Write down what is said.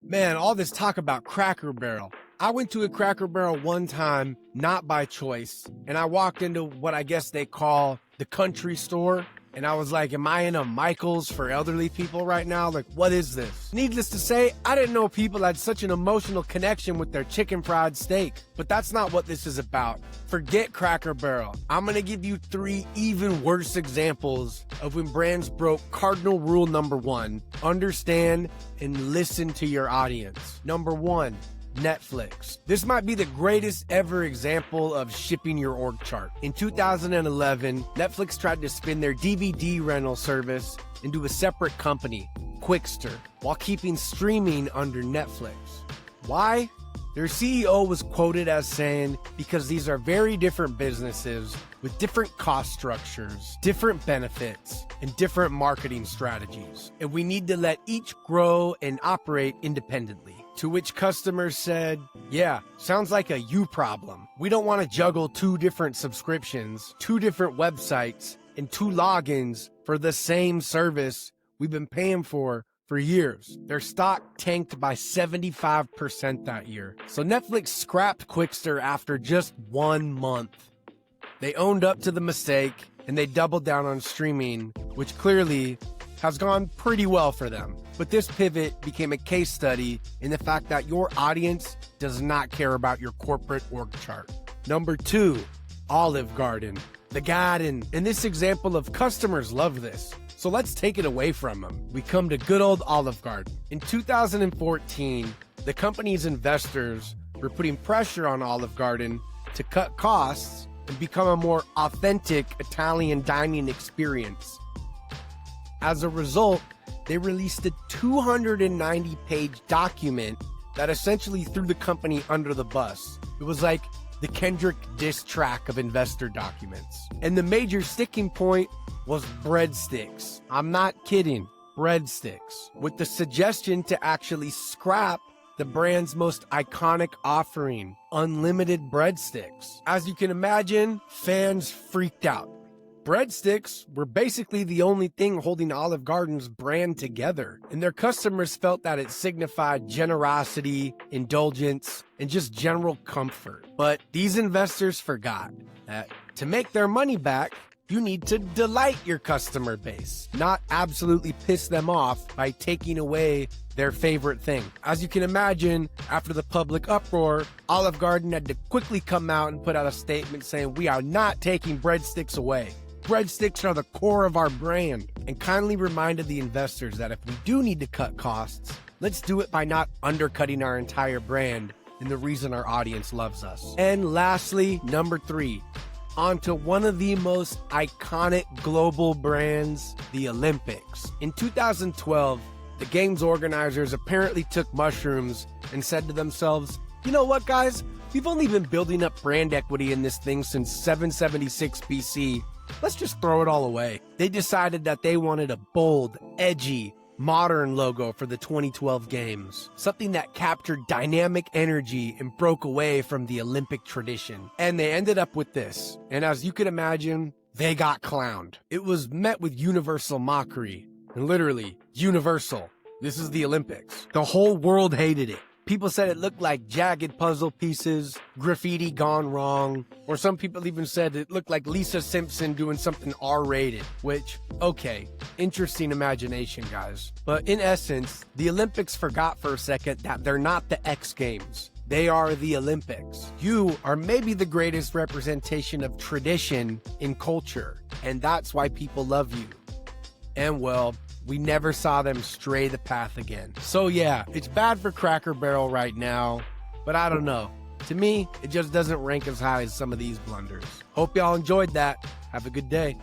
Man, all this talk about Cracker Barrel. I went to a Cracker Barrel one time, not by choice, and I walked into what I guess they call the country store, and I was like, am I in a Michael's for elderly people right now? Like, what is this? Needless to say, I didn't know people had such an emotional connection with their chicken fried steak, but that's not what this is about. Forget Cracker Barrel. I'm gonna give you 3 even worse examples of when brands broke cardinal rule number 1. Understand and listen to your audience. Number 1, Netflix. This might be the greatest ever example of shipping your org chart. In 2011, Netflix tried to spin their DVD rental service into a separate company, Qwikster, while keeping streaming under Netflix. Why? Their CEO was quoted as saying, because these are very different businesses with different cost structures, different benefits, and different marketing strategies, and we need to let each grow and operate independently. To which customers said, yeah, sounds like a you problem. We don't want to juggle 2 different subscriptions, 2 different websites, and 2 logins for the same service we've been paying for years. Their stock tanked by 75% that year. So Netflix scrapped Qwikster after just 1 month. They owned up to the mistake and they doubled down on streaming, which clearly has gone pretty well for them. But this pivot became a case study in the fact that your audience does not care about your corporate org chart. Number 2, Olive Garden. The garden. In this example of customers love this. So let's take it away from them. We come to good old Olive Garden. In 2014, the company's investors were putting pressure on Olive Garden to cut costs and become a more authentic Italian dining experience. As a result, they released a 290-page document that essentially threw the company under the bus. It was like the Kendrick diss track of investor documents. And the major sticking point was breadsticks. I'm not kidding, breadsticks. With the suggestion to actually scrap the brand's most iconic offering, unlimited breadsticks. As you can imagine, fans freaked out. Breadsticks were basically the only thing holding Olive Garden's brand together, and their customers felt that it signified generosity, indulgence, and just general comfort. But these investors forgot that to make their money back, you need to delight your customer base, not absolutely piss them off by taking away their favorite thing. As you can imagine, after the public uproar, Olive Garden had to quickly come out and put out a statement saying, we are not taking breadsticks away. Breadsticks are the core of our brand, and kindly reminded the investors that if we do need to cut costs, let's do it by not undercutting our entire brand and the reason our audience loves us. And lastly, number 3, onto one of the most iconic global brands, the Olympics. In 2012, the games organizers apparently took mushrooms and said to themselves, you know what, guys? We've only been building up brand equity in this thing since 776 BC. Let's just throw it all away. They decided that they wanted a bold, edgy, modern logo for the 2012 games. Something that captured dynamic energy and broke away from the Olympic tradition. And they ended up with this. And as you can imagine, they got clowned. It was met with universal mockery. And literally, universal. This is the Olympics. The whole world hated it. People said it looked like jagged puzzle pieces, graffiti gone wrong, or some people even said it looked like Lisa Simpson doing something R-rated, which, okay, interesting imagination, guys. But in essence, the Olympics forgot for a second that they're not the X Games. They are the Olympics. You are maybe the greatest representation of tradition in culture, and that's why people love you. And well, we never saw them stray the path again. So yeah, it's bad for Cracker Barrel right now, but I don't know. To me, it just doesn't rank as high as some of these blunders. Hope y'all enjoyed that. Have a good day.